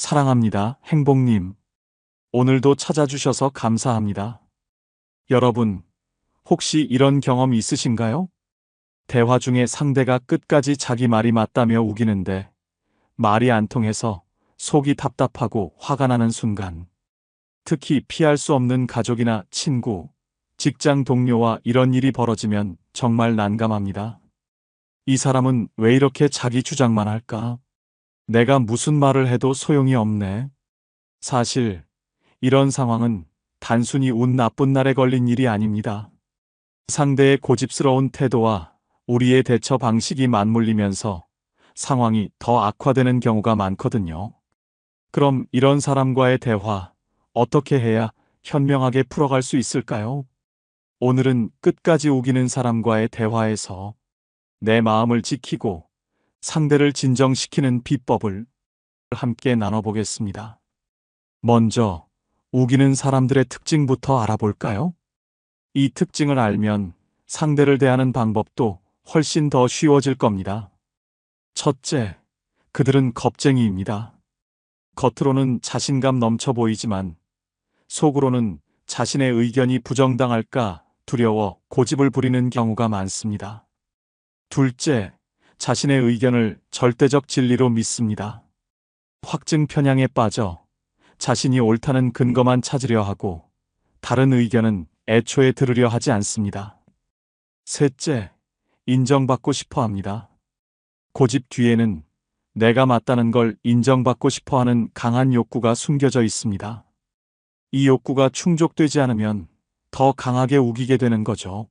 사랑합니다, 행복님. 오늘도 찾아주셔서 감사합니다. 여러분, 혹시 이런 경험 있으신가요? 대화 중에 상대가 끝까지 자기 말이 맞다며 우기는데 말이 안 통해서 속이 답답하고 화가 나는 순간. 특히 피할 수 없는 가족이나 친구, 직장 동료와 이런 일이 벌어지면 정말 난감합니다. 이 사람은 왜 이렇게 자기 주장만 할까? 내가 무슨 말을 해도 소용이 없네. 사실 이런 상황은 단순히 운 나쁜 날에 걸린 일이 아닙니다. 상대의 고집스러운 태도와 우리의 대처 방식이 맞물리면서 상황이 더 악화되는 경우가 많거든요. 그럼 이런 사람과의 대화, 어떻게 해야 현명하게 풀어갈 수 있을까요? 오늘은 끝까지 우기는 사람과의 대화에서 내 마음을 지키고 상대를 진정시키는 비법을 함께 나눠보겠습니다. 먼저, 우기는 사람들의 특징부터 알아볼까요? 이 특징을 알면 상대를 대하는 방법도 훨씬 더 쉬워질 겁니다. 첫째, 그들은 겁쟁이입니다. 겉으로는 자신감 넘쳐 보이지만 속으로는 자신의 의견이 부정당할까 두려워 고집을 부리는 경우가 많습니다. 둘째, 자신의 의견을 절대적 진리로 믿습니다. 확증 편향에 빠져 자신이 옳다는 근거만 찾으려 하고 다른 의견은 애초에 들으려 하지 않습니다. 셋째, 인정받고 싶어 합니다. 고집 뒤에는 내가 맞다는 걸 인정받고 싶어 하는 강한 욕구가 숨겨져 있습니다. 이 욕구가 충족되지 않으면 더 강하게 우기게 되는 거죠.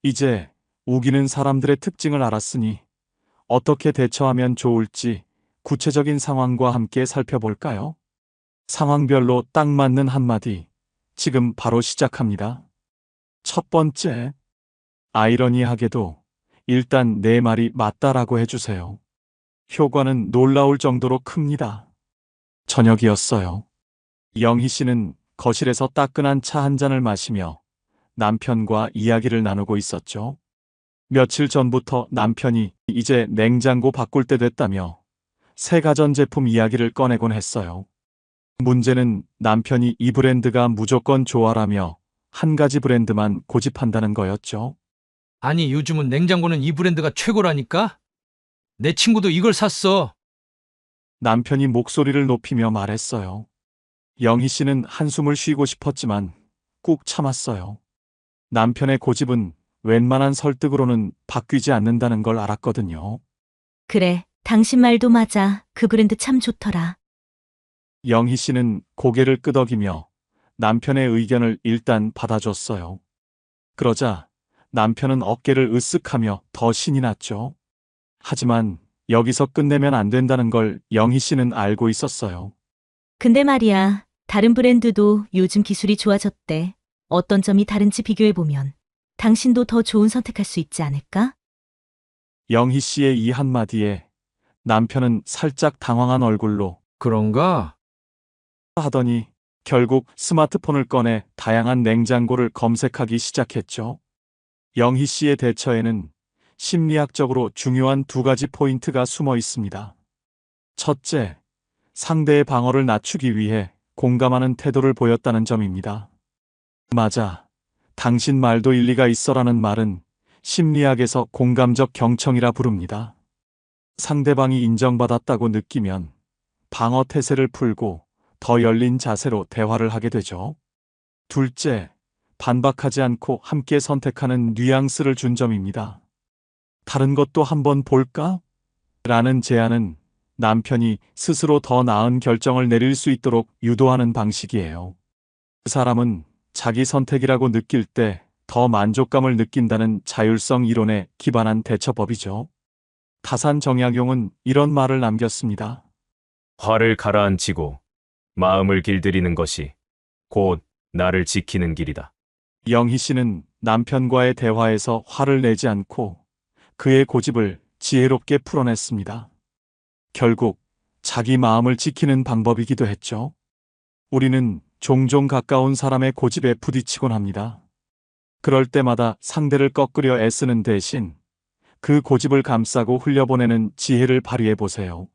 이제 우기는 사람들의 특징을 알았으니 어떻게 대처하면 좋을지 구체적인 상황과 함께 살펴볼까요? 상황별로 딱 맞는 한마디, 지금 바로 시작합니다. 첫 번째, 아이러니하게도 일단 내 말이 맞다라고 해주세요. 효과는 놀라울 정도로 큽니다. 저녁이었어요. 영희 씨는 거실에서 따끈한 차 한 잔을 마시며 남편과 이야기를 나누고 있었죠. 며칠 전부터 남편이 이제 냉장고 바꿀 때 됐다며 새 가전제품 이야기를 꺼내곤 했어요. 문제는 남편이 이 브랜드가 무조건 좋아라며 한 가지 브랜드만 고집한다는 거였죠. 아니, 요즘은 냉장고는 이 브랜드가 최고라니까? 내 친구도 이걸 샀어. 남편이 목소리를 높이며 말했어요. 영희 씨는 한숨을 쉬고 싶었지만 꾹 참았어요. 남편의 고집은 웬만한 설득으로는 바뀌지 않는다는 걸 알았거든요. 그래, 당신 말도 맞아. 그 브랜드 참 좋더라. 영희 씨는 고개를 끄덕이며 남편의 의견을 일단 받아줬어요. 그러자 남편은 어깨를 으쓱하며 더 신이 났죠. 하지만 여기서 끝내면 안 된다는 걸 영희 씨는 알고 있었어요. 근데 말이야, 다른 브랜드도 요즘 기술이 좋아졌대. 어떤 점이 다른지 비교해보면 당신도 더 좋은 선택할 수 있지 않을까? 영희 씨의 이 한마디에 남편은 살짝 당황한 얼굴로 그런가? 하더니 결국 스마트폰을 꺼내 다양한 냉장고를 검색하기 시작했죠. 영희 씨의 대처에는 심리학적으로 중요한 두 가지 포인트가 숨어 있습니다. 첫째, 상대의 방어를 낮추기 위해 공감하는 태도를 보였다는 점입니다. 맞아. 당신 말도 일리가 있어라는 말은 심리학에서 공감적 경청이라 부릅니다. 상대방이 인정받았다고 느끼면 방어 태세를 풀고 더 열린 자세로 대화를 하게 되죠. 둘째, 반박하지 않고 함께 선택하는 뉘앙스를 준 점입니다. 다른 것도 한번 볼까? 라는 제안은 남편이 스스로 더 나은 결정을 내릴 수 있도록 유도하는 방식이에요. 그 사람은 자기 선택이라고 느낄 때 더 만족감을 느낀다는 자율성 이론에 기반한 대처법이죠. 타산 정약용은 이런 말을 남겼습니다. 화를 가라앉히고 마음을 길들이는 것이 곧 나를 지키는 길이다. 영희 씨는 남편과의 대화에서 화를 내지 않고 그의 고집을 지혜롭게 풀어냈습니다. 결국 자기 마음을 지키는 방법이기도 했죠. 우리는 종종 가까운 사람의 고집에 부딪히곤 합니다. 그럴 때마다 상대를 꺾으려 애쓰는 대신 그 고집을 감싸고 흘려보내는 지혜를 발휘해 보세요.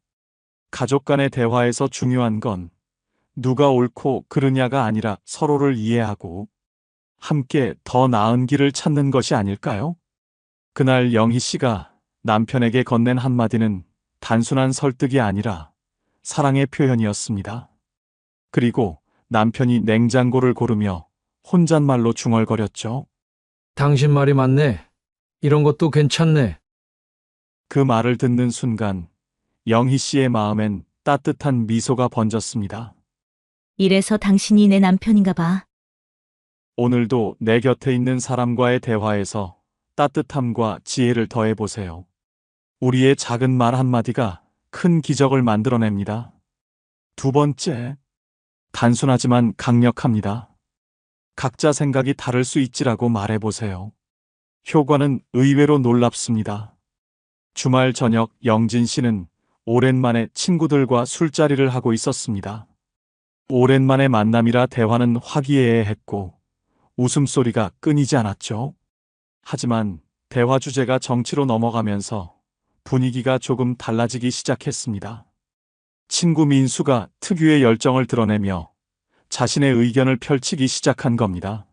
가족 간의 대화에서 중요한 건 누가 옳고 그르냐가 아니라 서로를 이해하고 함께 더 나은 길을 찾는 것이 아닐까요? 그날 영희 씨가 남편에게 건넨 한마디는 단순한 설득이 아니라 사랑의 표현이었습니다. 그리고 남편이 냉장고를 고르며 혼잣말로 중얼거렸죠. 당신 말이 맞네. 이런 것도 괜찮네. 그 말을 듣는 순간 영희 씨의 마음엔 따뜻한 미소가 번졌습니다. 이래서 당신이 내 남편인가 봐. 오늘도 내 곁에 있는 사람과의 대화에서 따뜻함과 지혜를 더해보세요. 우리의 작은 말 한마디가 큰 기적을 만들어냅니다. 두 번째, 단순하지만 강력합니다. 각자 생각이 다를 수 있지라고 말해보세요. 효과는 의외로 놀랍습니다. 주말 저녁 영진 씨는 오랜만에 친구들과 술자리를 하고 있었습니다. 오랜만의 만남이라 대화는 화기애애했고 웃음소리가 끊이지 않았죠. 하지만 대화 주제가 정치로 넘어가면서 분위기가 조금 달라지기 시작했습니다. 친구 민수가 특유의 열정을 드러내며 자신의 의견을 펼치기 시작한 겁니다.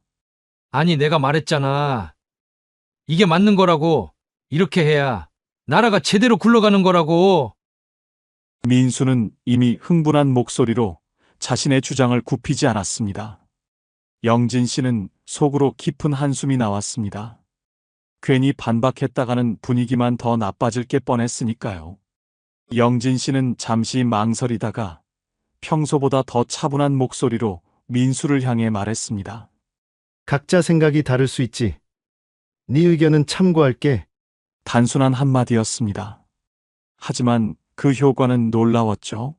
아니, 내가 말했잖아. 이게 맞는 거라고. 이렇게 해야 나라가 제대로 굴러가는 거라고. 민수는 이미 흥분한 목소리로 자신의 주장을 굽히지 않았습니다. 영진 씨는 속으로 깊은 한숨이 나왔습니다. 괜히 반박했다가는 분위기만 더 나빠질 게 뻔했으니까요. 영진 씨는 잠시 망설이다가 평소보다 더 차분한 목소리로 민수를 향해 말했습니다. 각자 생각이 다를 수 있지. 네 의견은 참고할게. 단순한 한마디였습니다. 하지만 그 효과는 놀라웠죠.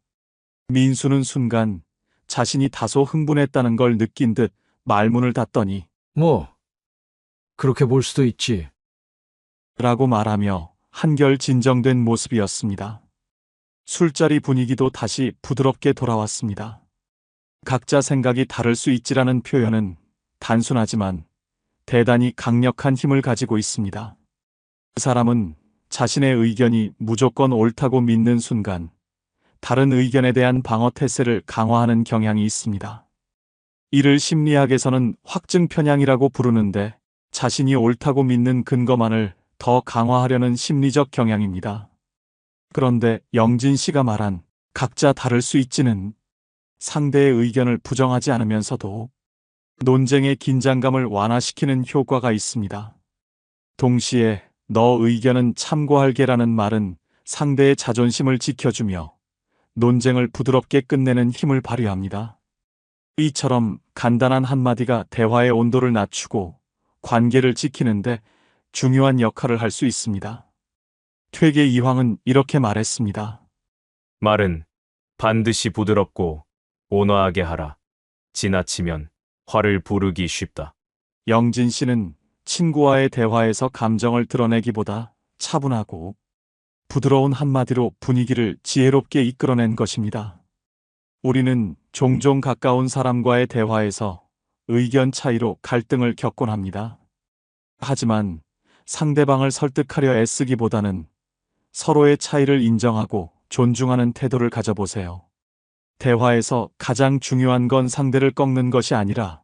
민수는 순간 자신이 다소 흥분했다는 걸 느낀 듯 말문을 닫더니 뭐, 그렇게 볼 수도 있지. 라고 말하며 한결 진정된 모습이었습니다. 술자리 분위기도 다시 부드럽게 돌아왔습니다. 각자 생각이 다를 수 있지라는 표현은 단순하지만 대단히 강력한 힘을 가지고 있습니다. 그 사람은 자신의 의견이 무조건 옳다고 믿는 순간 다른 의견에 대한 방어 태세를 강화하는 경향이 있습니다. 이를 심리학에서는 확증 편향이라고 부르는데 자신이 옳다고 믿는 근거만을 더 강화하려는 심리적 경향입니다. 그런데 영진 씨가 말한 각자 다를 수 있지는 상대의 의견을 부정하지 않으면서도 논쟁의 긴장감을 완화시키는 효과가 있습니다. 동시에 너 의견은 참고할게라는 말은 상대의 자존심을 지켜주며 논쟁을 부드럽게 끝내는 힘을 발휘합니다. 이처럼 간단한 한마디가 대화의 온도를 낮추고 관계를 지키는데 중요한 역할을 할 수 있습니다. 퇴계 이황은 이렇게 말했습니다. 말은 반드시 부드럽고 온화하게 하라. 지나치면 화를 부르기 쉽다. 영진 씨는 친구와의 대화에서 감정을 드러내기보다 차분하고 부드러운 한마디로 분위기를 지혜롭게 이끌어낸 것입니다. 우리는 종종 가까운 사람과의 대화에서 의견 차이로 갈등을 겪곤 합니다. 하지만 상대방을 설득하려 애쓰기보다는 서로의 차이를 인정하고 존중하는 태도를 가져보세요. 대화에서 가장 중요한 건 상대를 꺾는 것이 아니라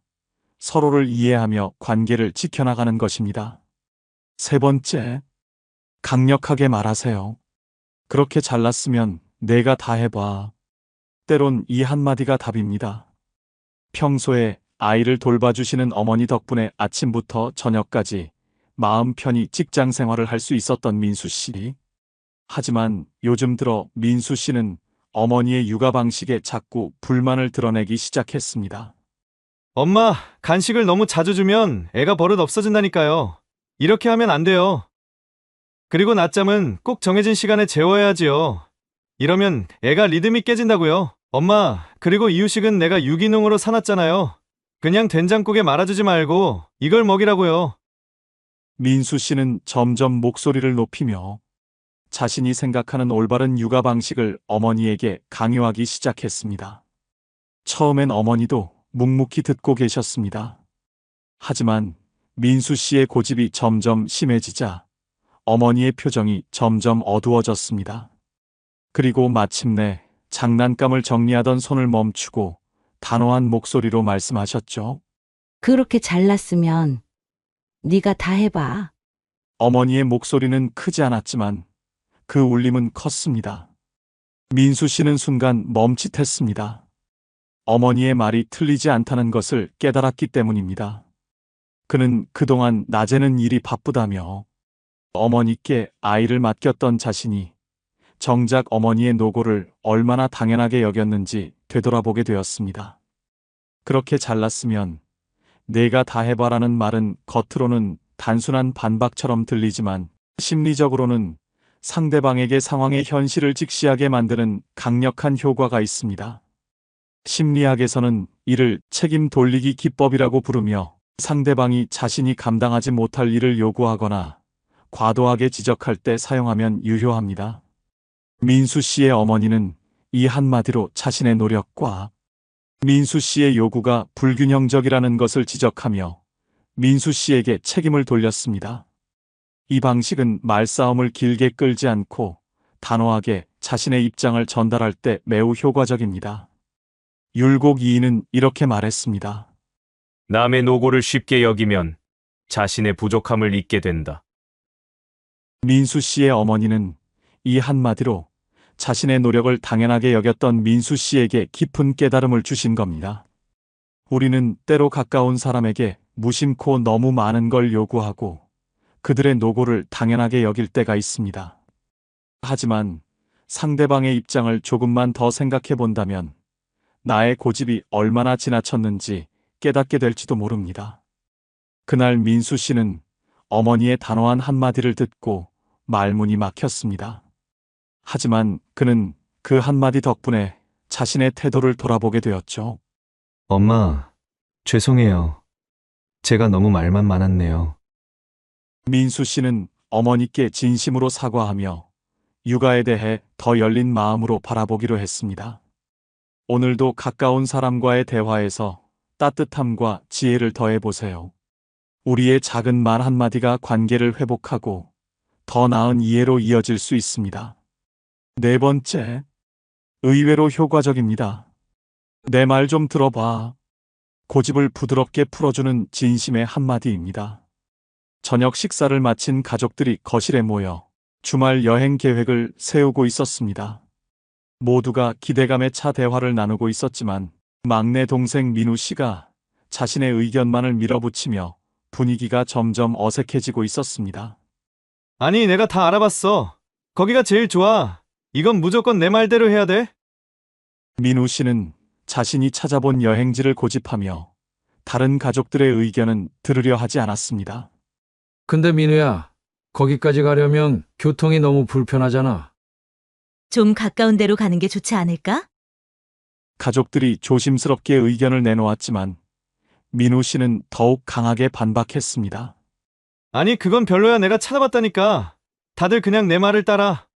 서로를 이해하며 관계를 지켜나가는 것입니다. 세 번째, 강력하게 말하세요. 그렇게 잘났으면 내가 다 해봐. 때론 이 한마디가 답입니다. 평소에 아이를 돌봐주시는 어머니 덕분에 아침부터 저녁까지 마음 편히 직장 생활을 할 수 있었던 민수 씨. 하지만 요즘 들어 민수 씨는 어머니의 육아 방식에 자꾸 불만을 드러내기 시작했습니다. 엄마, 간식을 너무 자주 주면 애가 버릇 없어진다니까요. 이렇게 하면 안 돼요. 그리고 낮잠은 꼭 정해진 시간에 재워야지요. 이러면 애가 리듬이 깨진다고요. 엄마, 그리고 이유식은 내가 유기농으로 사놨잖아요. 그냥 된장국에 말아주지 말고 이걸 먹이라고요. 민수 씨는 점점 목소리를 높이며 자신이 생각하는 올바른 육아 방식을 어머니에게 강요하기 시작했습니다. 처음엔 어머니도 묵묵히 듣고 계셨습니다. 하지만 민수 씨의 고집이 점점 심해지자 어머니의 표정이 점점 어두워졌습니다. 그리고 마침내 장난감을 정리하던 손을 멈추고 단호한 목소리로 말씀하셨죠. 그렇게 잘났으면 네가 다 해봐. 어머니의 목소리는 크지 않았지만 그 울림은 컸습니다. 민수 씨는 순간 멈칫했습니다. 어머니의 말이 틀리지 않다는 것을 깨달았기 때문입니다. 그는 그동안 낮에는 일이 바쁘다며 어머니께 아이를 맡겼던 자신이 정작 어머니의 노고를 얼마나 당연하게 여겼는지 되돌아보게 되었습니다. 그렇게 잘났으면 내가 다 해봐라는 말은 겉으로는 단순한 반박처럼 들리지만 심리적으로는 상대방에게 상황의 현실을 직시하게 만드는 강력한 효과가 있습니다. 심리학에서는 이를 책임 돌리기 기법이라고 부르며 상대방이 자신이 감당하지 못할 일을 요구하거나 과도하게 지적할 때 사용하면 유효합니다. 민수 씨의 어머니는 이 한마디로 자신의 노력과 민수 씨의 요구가 불균형적이라는 것을 지적하며 민수 씨에게 책임을 돌렸습니다. 이 방식은 말싸움을 길게 끌지 않고 단호하게 자신의 입장을 전달할 때 매우 효과적입니다. 율곡 이인은 이렇게 말했습니다. 남의 노고를 쉽게 여기면 자신의 부족함을 잊게 된다. 민수 씨의 어머니는 이 한마디로 자신의 노력을 당연하게 여겼던 민수 씨에게 깊은 깨달음을 주신 겁니다. 우리는 때로 가까운 사람에게 무심코 너무 많은 걸 요구하고 그들의 노고를 당연하게 여길 때가 있습니다. 하지만 상대방의 입장을 조금만 더 생각해 본다면 나의 고집이 얼마나 지나쳤는지 깨닫게 될지도 모릅니다. 그날 민수 씨는 어머니의 단호한 한마디를 듣고 말문이 막혔습니다. 하지만 그는 그 한마디 덕분에 자신의 태도를 돌아보게 되었죠. 엄마, 죄송해요. 제가 너무 말만 많았네요. 민수 씨는 어머니께 진심으로 사과하며 육아에 대해 더 열린 마음으로 바라보기로 했습니다. 오늘도 가까운 사람과의 대화에서 따뜻함과 지혜를 더해보세요. 우리의 작은 말 한마디가 관계를 회복하고 더 나은 이해로 이어질 수 있습니다. 네 번째, 의외로 효과적입니다. 내 말 좀 들어봐. 고집을 부드럽게 풀어주는 진심의 한마디입니다. 저녁 식사를 마친 가족들이 거실에 모여 주말 여행 계획을 세우고 있었습니다. 모두가 기대감에 차 대화를 나누고 있었지만 막내 동생 민우 씨가 자신의 의견만을 밀어붙이며 분위기가 점점 어색해지고 있었습니다. 아니, 내가 다 알아봤어. 거기가 제일 좋아. 이건 무조건 내 말대로 해야 돼. 민우 씨는 자신이 찾아본 여행지를 고집하며 다른 가족들의 의견은 들으려 하지 않았습니다. 근데 민우야, 거기까지 가려면 교통이 너무 불편하잖아. 좀 가까운 데로 가는 게 좋지 않을까? 가족들이 조심스럽게 의견을 내놓았지만 민우 씨는 더욱 강하게 반박했습니다. 아니, 그건 별로야. 내가 찾아봤다니까. 다들 그냥 내 말을 따라.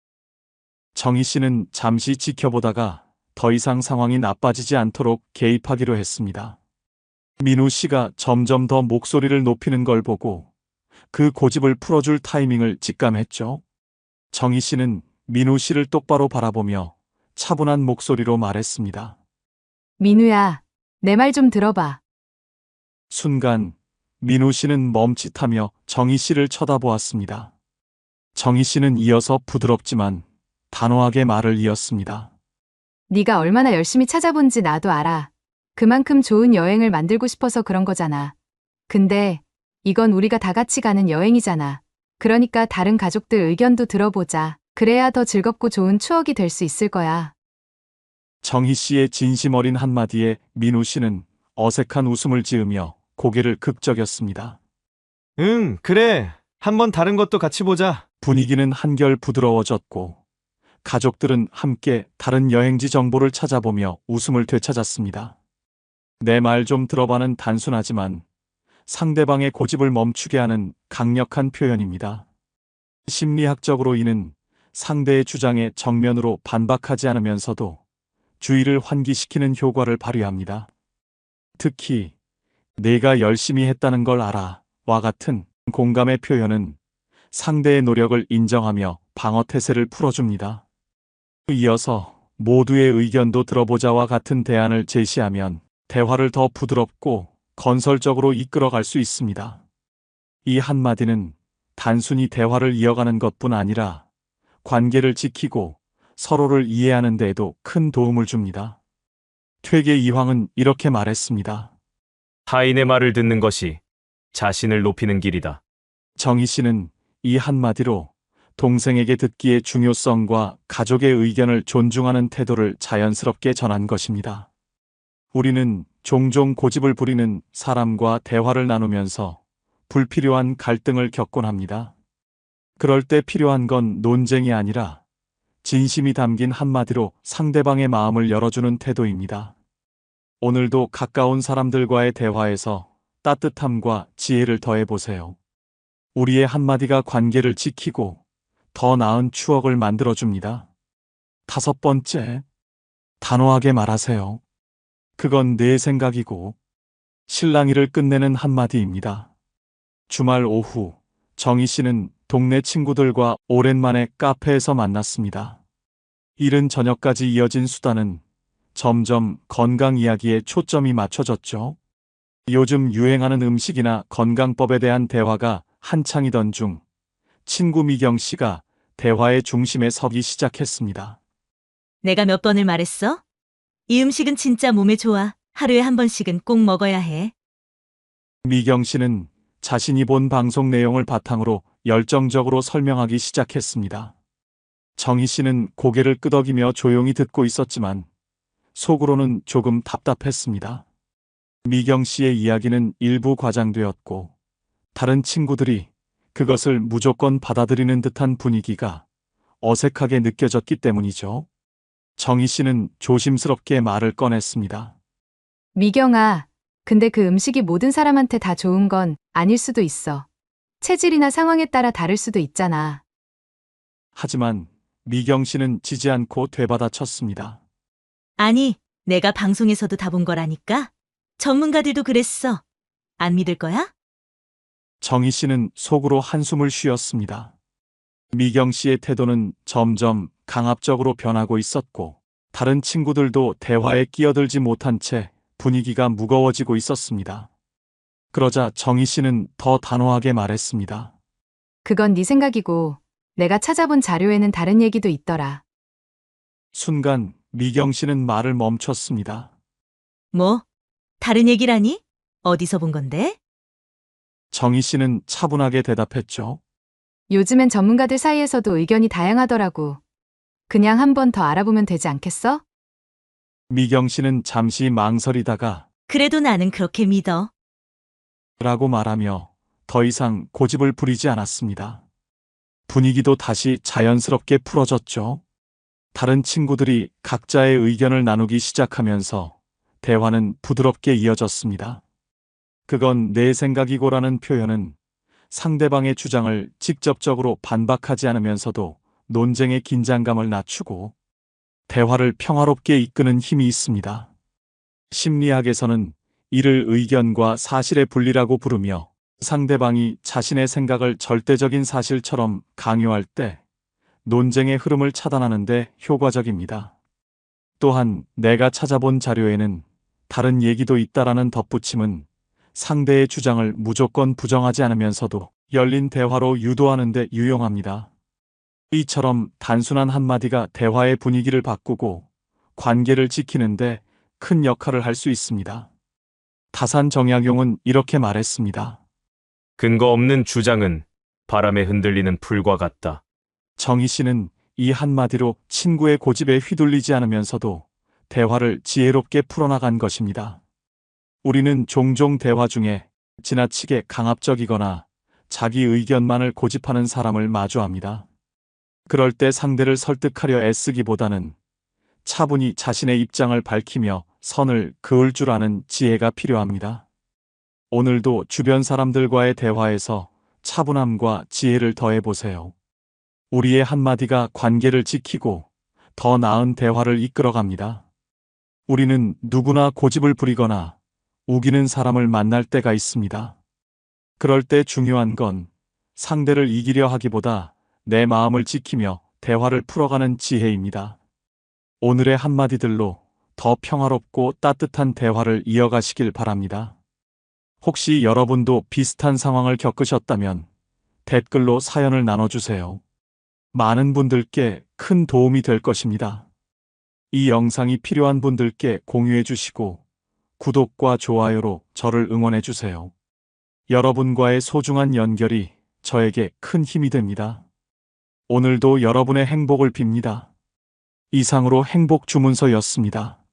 정희 씨는 잠시 지켜보다가 더 이상 상황이 나빠지지 않도록 개입하기로 했습니다. 민우 씨가 점점 더 목소리를 높이는 걸 보고 그 고집을 풀어줄 타이밍을 직감했죠. 정희 씨는 민우 씨를 똑바로 바라보며 차분한 목소리로 말했습니다. 민우야, 내 말 좀 들어봐. 순간 민우 씨는 멈칫하며 정희 씨를 쳐다보았습니다. 정희 씨는 이어서 부드럽지만 단호하게 말을 이었습니다. 네가 얼마나 열심히 찾아본지 나도 알아. 그만큼 좋은 여행을 만들고 싶어서 그런 거잖아. 근데 이건 우리가 다 같이 가는 여행이잖아. 그러니까 다른 가족들 의견도 들어보자. 그래야 더 즐겁고 좋은 추억이 될 수 있을 거야. 정희 씨의 진심 어린 한마디에 민우 씨는 어색한 웃음을 지으며 고개를 극적였습니다. 응, 그래. 한번 다른 것도 같이 보자. 분위기는 한결 부드러워졌고 가족들은 함께 다른 여행지 정보를 찾아보며 웃음을 되찾았습니다. 내 말 좀 들어봐는 단순하지만 상대방의 고집을 멈추게 하는 강력한 표현입니다. 심리학적으로 이는 상대의 주장에 정면으로 반박하지 않으면서도 주의를 환기시키는 효과를 발휘합니다. 특히 내가 열심히 했다는 걸 알아 와 같은 공감의 표현은 상대의 노력을 인정하며 방어 태세를 풀어줍니다. 이어서 모두의 의견도 들어보자와 같은 대안을 제시하면 대화를 더 부드럽고 건설적으로 이끌어갈 수 있습니다. 이 한마디는 단순히 대화를 이어가는 것뿐 아니라 관계를 지키고 서로를 이해하는 데에도 큰 도움을 줍니다. 퇴계 이황은 이렇게 말했습니다. 타인의 말을 듣는 것이 자신을 높이는 길이다. 정희 씨는 이 한마디로 동생에게 듣기의 중요성과 가족의 의견을 존중하는 태도를 자연스럽게 전한 것입니다. 우리는 종종 고집을 부리는 사람과 대화를 나누면서 불필요한 갈등을 겪곤 합니다. 그럴 때 필요한 건 논쟁이 아니라 진심이 담긴 한마디로 상대방의 마음을 열어주는 태도입니다. 오늘도 가까운 사람들과의 대화에서 따뜻함과 지혜를 더해보세요. 우리의 한마디가 관계를 지키고 더 나은 추억을 만들어줍니다. 5번째, 단호하게 말하세요. 그건 내 생각이고 실랑이를 끝내는 한마디입니다. 주말 오후, 정희 씨는 동네 친구들과 오랜만에 카페에서 만났습니다. 이른 저녁까지 이어진 수다는 점점 건강 이야기에 초점이 맞춰졌죠. 요즘 유행하는 음식이나 건강법에 대한 대화가 한창이던 중 친구 미경 씨가 대화의 중심에 서기 시작했습니다. 내가 몇 번을 말했어? 이 음식은 진짜 몸에 좋아. 하루에 한 번씩은 꼭 먹어야 해. 미경 씨는 자신이 본 방송 내용을 바탕으로 열정적으로 설명하기 시작했습니다. 정희 씨는 고개를 끄덕이며 조용히 듣고 있었지만 속으로는 조금 답답했습니다. 미경 씨의 이야기는 일부 과장되었고 다른 친구들이 그것을 무조건 받아들이는 듯한 분위기가 어색하게 느껴졌기 때문이죠. 정희 씨는 조심스럽게 말을 꺼냈습니다. 미경아, 근데 그 음식이 모든 사람한테 다 좋은 건 아닐 수도 있어. 체질이나 상황에 따라 다를 수도 있잖아. 하지만 미경 씨는 지지 않고 되받아쳤습니다. 아니, 내가 방송에서도 다 본 거라니까? 전문가들도 그랬어. 안 믿을 거야? 정희 씨는 속으로 한숨을 쉬었습니다. 미경 씨의 태도는 점점 강압적으로 변하고 있었고 다른 친구들도 대화에 끼어들지 못한 채 분위기가 무거워지고 있었습니다. 그러자 정희 씨는 더 단호하게 말했습니다. 그건 네 생각이고 내가 찾아본 자료에는 다른 얘기도 있더라. 순간 미경 씨는 말을 멈췄습니다. 뭐? 다른 얘기라니? 어디서 본 건데? 정희 씨는 차분하게 대답했죠. 요즘엔 전문가들 사이에서도 의견이 다양하더라고. 그냥 한 번 더 알아보면 되지 않겠어? 미경 씨는 잠시 망설이다가 그래도 나는 그렇게 믿어. 라고 말하며 더 이상 고집을 부리지 않았습니다. 분위기도 다시 자연스럽게 풀어졌죠. 다른 친구들이 각자의 의견을 나누기 시작하면서 대화는 부드럽게 이어졌습니다. 그건 내 생각이고라는 표현은 상대방의 주장을 직접적으로 반박하지 않으면서도 논쟁의 긴장감을 낮추고 대화를 평화롭게 이끄는 힘이 있습니다. 심리학에서는 이를 의견과 사실의 분리라고 부르며 상대방이 자신의 생각을 절대적인 사실처럼 강요할 때 논쟁의 흐름을 차단하는 데 효과적입니다. 또한 내가 찾아본 자료에는 다른 얘기도 있다라는 덧붙임은 상대의 주장을 무조건 부정하지 않으면서도 열린 대화로 유도하는 데 유용합니다. 이처럼 단순한 한마디가 대화의 분위기를 바꾸고 관계를 지키는데 큰 역할을 할 수 있습니다. 다산 정약용은 이렇게 말했습니다. 근거 없는 주장은 바람에 흔들리는 풀과 같다. 정희 씨는 이 한마디로 친구의 고집에 휘둘리지 않으면서도 대화를 지혜롭게 풀어나간 것입니다. 우리는 종종 대화 중에 지나치게 강압적이거나 자기 의견만을 고집하는 사람을 마주합니다. 그럴 때 상대를 설득하려 애쓰기보다는 차분히 자신의 입장을 밝히며 선을 그을 줄 아는 지혜가 필요합니다. 오늘도 주변 사람들과의 대화에서 차분함과 지혜를 더해보세요. 우리의 한마디가 관계를 지키고 더 나은 대화를 이끌어갑니다. 우리는 누구나 고집을 부리거나 우기는 사람을 만날 때가 있습니다. 그럴 때 중요한 건 상대를 이기려 하기보다 내 마음을 지키며 대화를 풀어가는 지혜입니다. 오늘의 한마디들로 더 평화롭고 따뜻한 대화를 이어가시길 바랍니다. 혹시 여러분도 비슷한 상황을 겪으셨다면 댓글로 사연을 나눠주세요. 많은 분들께 큰 도움이 될 것입니다. 이 영상이 필요한 분들께 공유해 주시고 구독과 좋아요로 저를 응원해 주세요. 여러분과의 소중한 연결이 저에게 큰 힘이 됩니다. 오늘도 여러분의 행복을 빕니다. 이상으로 행복 주문서였습니다.